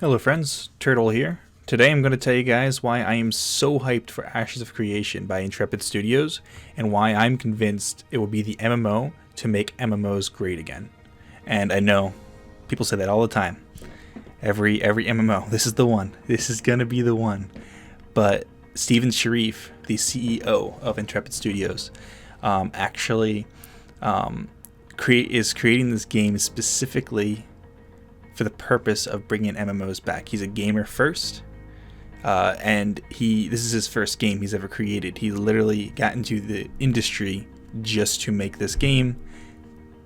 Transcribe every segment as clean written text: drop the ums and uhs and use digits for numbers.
Hello friends, Turtle here. Today I'm going to tell you guys why I am so hyped for Ashes of Creation by Intrepid Studios and why I'm convinced it will be the MMO to make MMOs great again. And I know people say that all the time. Every MMO, this is the one. This is going to be the one. But Steven Sharif, the CEO of Intrepid Studios, actually is creating this game specifically for the purpose of bringing MMOs back. He's a gamer first, and this is his first game he's ever created. He literally got into the industry just to make this game,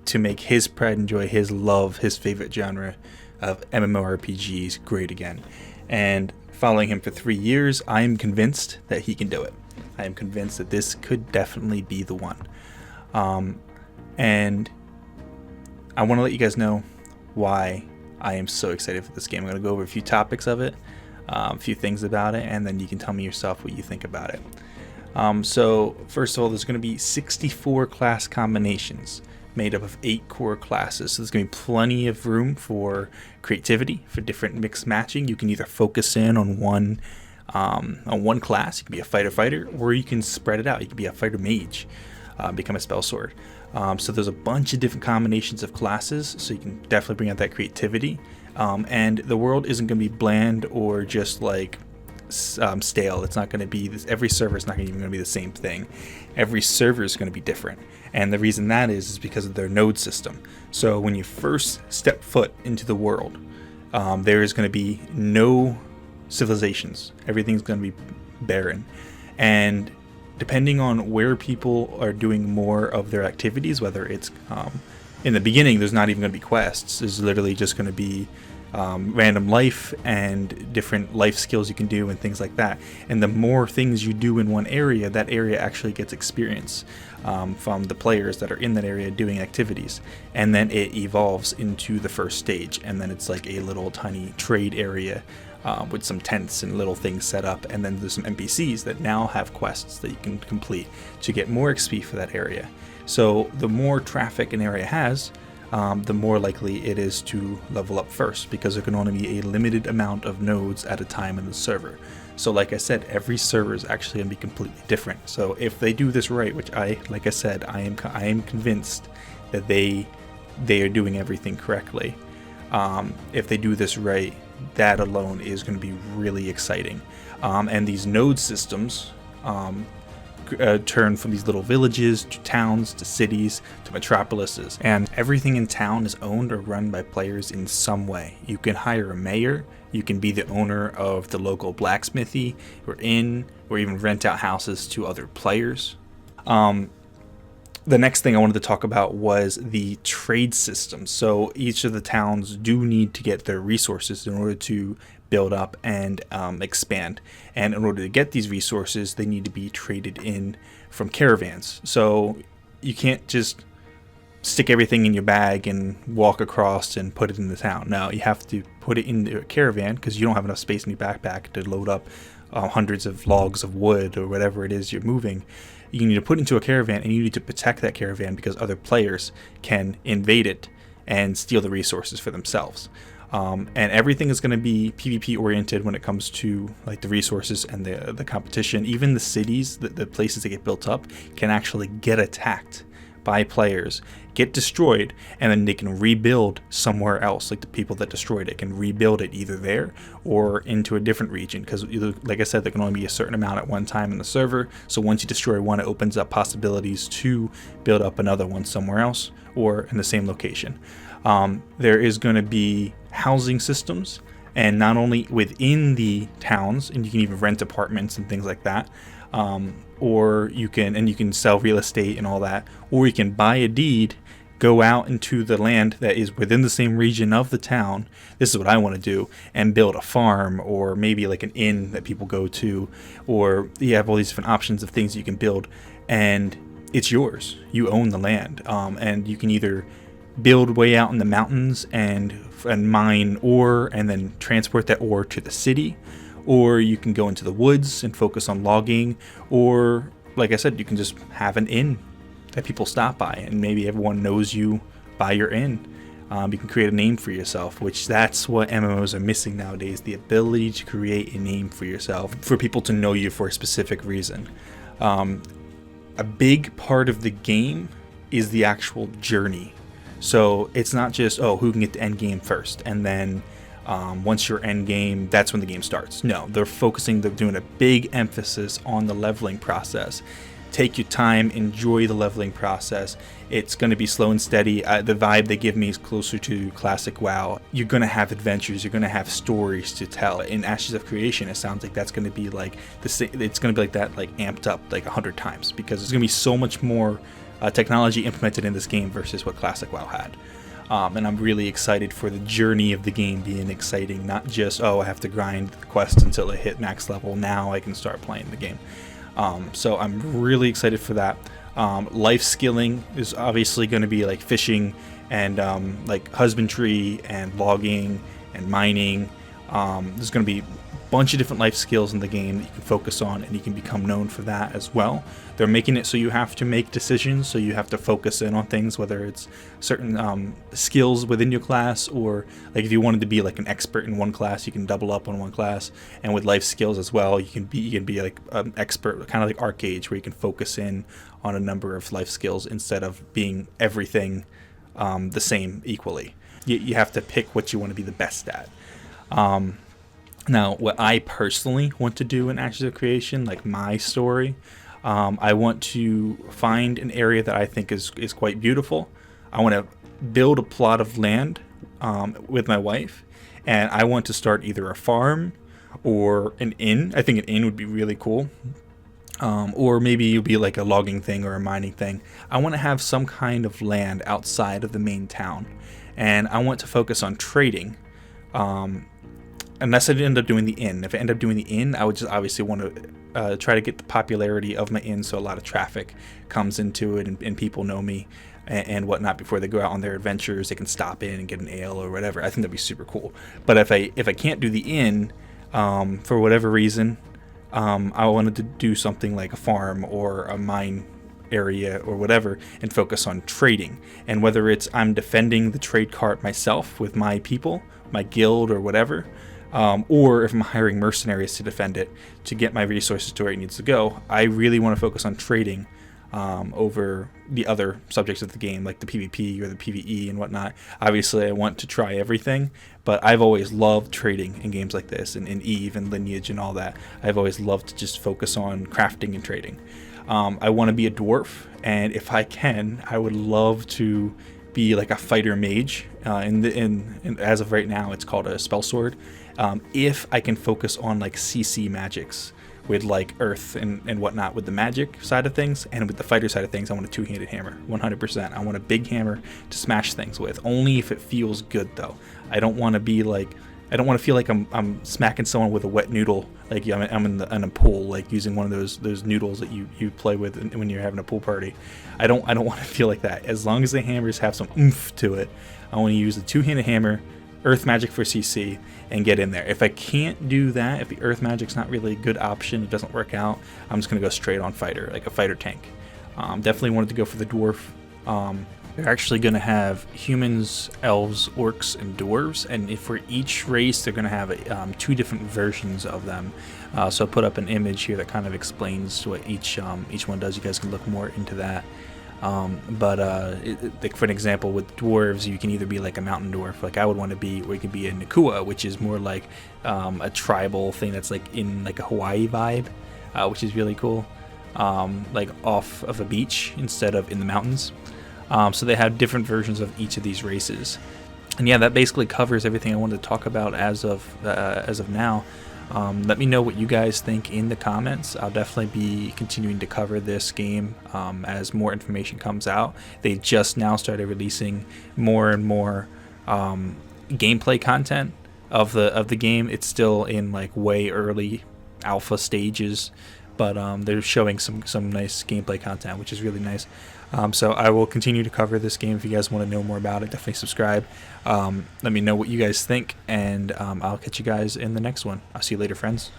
to make his pride and joy, his love, his favorite genre of MMORPGs great again. And following him for 3 years, I am convinced that he can do it. I am convinced that this could definitely be the one. And I want to let you guys know why I am so excited for this game. I'm going to go over a few topics of it, a few things about it, and then you can tell me yourself what you think about it. So first of all, there's going to be 64 class combinations made up of 8 core classes. So there's going to be plenty of room for creativity, for different mix matching. You can either focus in on one class. You can be a fighter, or you can spread it out. You can be a fighter mage, become a spell sword. So there's a bunch of different combinations of classes, so you can definitely bring out that creativity. And the world isn't going to be bland or just like stale. It's not going to be this. Every server is not even going to be the same thing. Every server is going to be different, and the reason that is because of their node system. So when you first step foot into the world, there is going to be no civilizations. Everything's going to be barren, and depending on where people are doing more of their activities, whether it's in the beginning, there's not even going to be quests. There's literally just going to be random life and different life skills you can do and things like that. And the more things you do in one area, that area actually gets experience from the players that are in that area doing activities. And then it evolves into the first stage, and then it's like a little tiny trade area with some tents and little things set up, and then there's some NPCs that now have quests that you can complete to get more XP for that area. So the more traffic an area has, the more likely it is to level up first, because there can only be a limited amount of nodes at a time in the server. So like I said, every server is actually going to be completely different. So if they do this right, which I am convinced that they are doing everything correctly. If they do this right, that alone is going to be really exciting. And these node systems turn from these little villages to towns to cities to metropolises, and everything in town is owned or run by players in some way. You can hire a mayor, you can be the owner of the local blacksmithy or inn, or even rent out houses to other players. The next thing I wanted to talk about was the trade system. So each of the towns do need to get their resources in order to build up and expand. And in order to get these resources, they need to be traded in from caravans. So you can't just stick everything in your bag and walk across and put it in the town. No, you have to put it in a caravan, because you don't have enough space in your backpack to load up hundreds of logs of wood or whatever it is you're moving. You need to put it into a caravan, and you need to protect that caravan because other players can invade it and steal the resources for themselves. And everything is going to be PvP oriented when it comes to like the resources and the competition. Even the cities, the places that get built up, can actually get attacked by players, get destroyed, and then they can rebuild somewhere else. Like the people that destroyed it can rebuild it either there or into a different region, because like I said, there can only be a certain amount at one time in the server. So once you destroy one, it opens up possibilities to build up another one somewhere else or in the same location. There is going to be housing systems, and not only within the towns, and you can even rent apartments and things like that. Or you can sell real estate and all that, or you can buy a deed, go out into the land that is within the same region of the town. This is what I want to do, and build a farm, or maybe like an inn that people go to, or you have all these different options of things you can build, and it's yours. You own the land, and you can either build way out in the mountains and mine ore and then transport that ore to the city, or you can go into the woods and focus on logging, or like I said, you can just have an inn that people stop by, and maybe everyone knows you by your inn. You can create a name for yourself, which that's what MMOs are missing nowadays, the ability to create a name for yourself, for people to know you for a specific reason. A big part of the game is the actual journey. So it's not just, oh, who can get to end game first, and then once you're end game, that's when the game starts. No, they're doing a big emphasis on the leveling process. Take your time, enjoy the leveling process. It's going to be slow and steady. The vibe they give me is closer to classic WoW. You're going to have adventures. You're going to have stories to tell. In Ashes of Creation, it sounds like that's going to be like it's going to be like that, like amped up like 100 times, because there's going to be so much more technology implemented in this game versus what classic WoW had. And I'm really excited for the journey of the game being exciting, not just, oh, I have to grind the quest until I hit max level, now I can start playing the game. So I'm really excited for that. Life skilling is obviously going to be like fishing and like husbandry and logging and mining. There's going to be a bunch of different life skills in the game that you can focus on, and you can become known for that as well. They're making it so you have to make decisions, so you have to focus in on things, whether it's certain skills within your class, or like if you wanted to be like an expert in one class, you can double up on one class. And with life skills as well, you can be like an expert, kind of like Arcade, where you can focus in on a number of life skills instead of being everything the same equally. You have to pick what you want to be the best at. Now, what I personally want to do in Ashes of Creation, like my story, I want to find an area that I think is quite beautiful. I want to build a plot of land with my wife, and I want to start either a farm or an inn. I think an inn would be really cool. Or maybe it'll be like a logging thing or a mining thing. I want to have some kind of land outside of the main town, and I want to focus on trading. Unless I end up doing the inn. If I end up doing the inn, I would just obviously want to try to get the popularity of my inn, so a lot of traffic comes into it, and people know me and whatnot before they go out on their adventures. They can stop in and get an ale or whatever. I think that'd be super cool. But if I can't do the inn for whatever reason, I wanted to do something like a farm or a mine area or whatever, and focus on trading. And whether it's I'm defending the trade cart myself with my people, my guild or whatever, or if I'm hiring mercenaries to defend it to get my resources to where it needs to go, I really want to focus on trading over the other subjects of the game, like the PvP or the PvE and whatnot. Obviously, I want to try everything, but I've always loved trading in games like this, and in EVE and Lineage and all that. I've always loved to just focus on crafting and trading. I want to be a dwarf, and if I can, I would love to be like a fighter mage. In as of right now, it's called a spell sword. If I can focus on like CC magics with like earth and whatnot with the magic side of things, and with the fighter side of things, I want a two-handed hammer, 100%. I want a big hammer to smash things with, only if it feels good though. I don't want to feel like I'm smacking someone with a wet noodle, like I'm in a pool, like using one of those noodles that you play with when you're having a pool party. I don't want to feel like that. As long as the hammers have some oomph to it, I want to use a two-handed hammer, earth magic for CC, and get in there. If I can't do that, if the earth magic's not really a good option, it doesn't work out, I'm just gonna go straight on fighter, like a fighter tank. Definitely wanted to go for the dwarf. They're actually going to have humans, elves, orcs, and dwarves, and for each race they're going to have two different versions of them. So I'll put up an image here that kind of explains what each one does. You guys can look more into that. Like for an example, with dwarves, you can either be like a mountain dwarf, like I would want to be, or you can be a Nakua, which is more like a tribal thing that's like in like a Hawaii vibe, which is really cool, like off of a beach instead of in the mountains. So they have different versions of each of these races, and yeah, that basically covers everything I wanted to talk about as of now. Let me know what you guys think in the comments. I'll definitely be continuing to cover this game as more information comes out. They just now started releasing more and more gameplay content of the game. It's still in like way early alpha stages, but they're showing some nice gameplay content, which is really nice. So I will continue to cover this game. If you guys want to know more about it, definitely subscribe. Let me know what you guys think, and I'll catch you guys in the next one. I'll see you later, friends.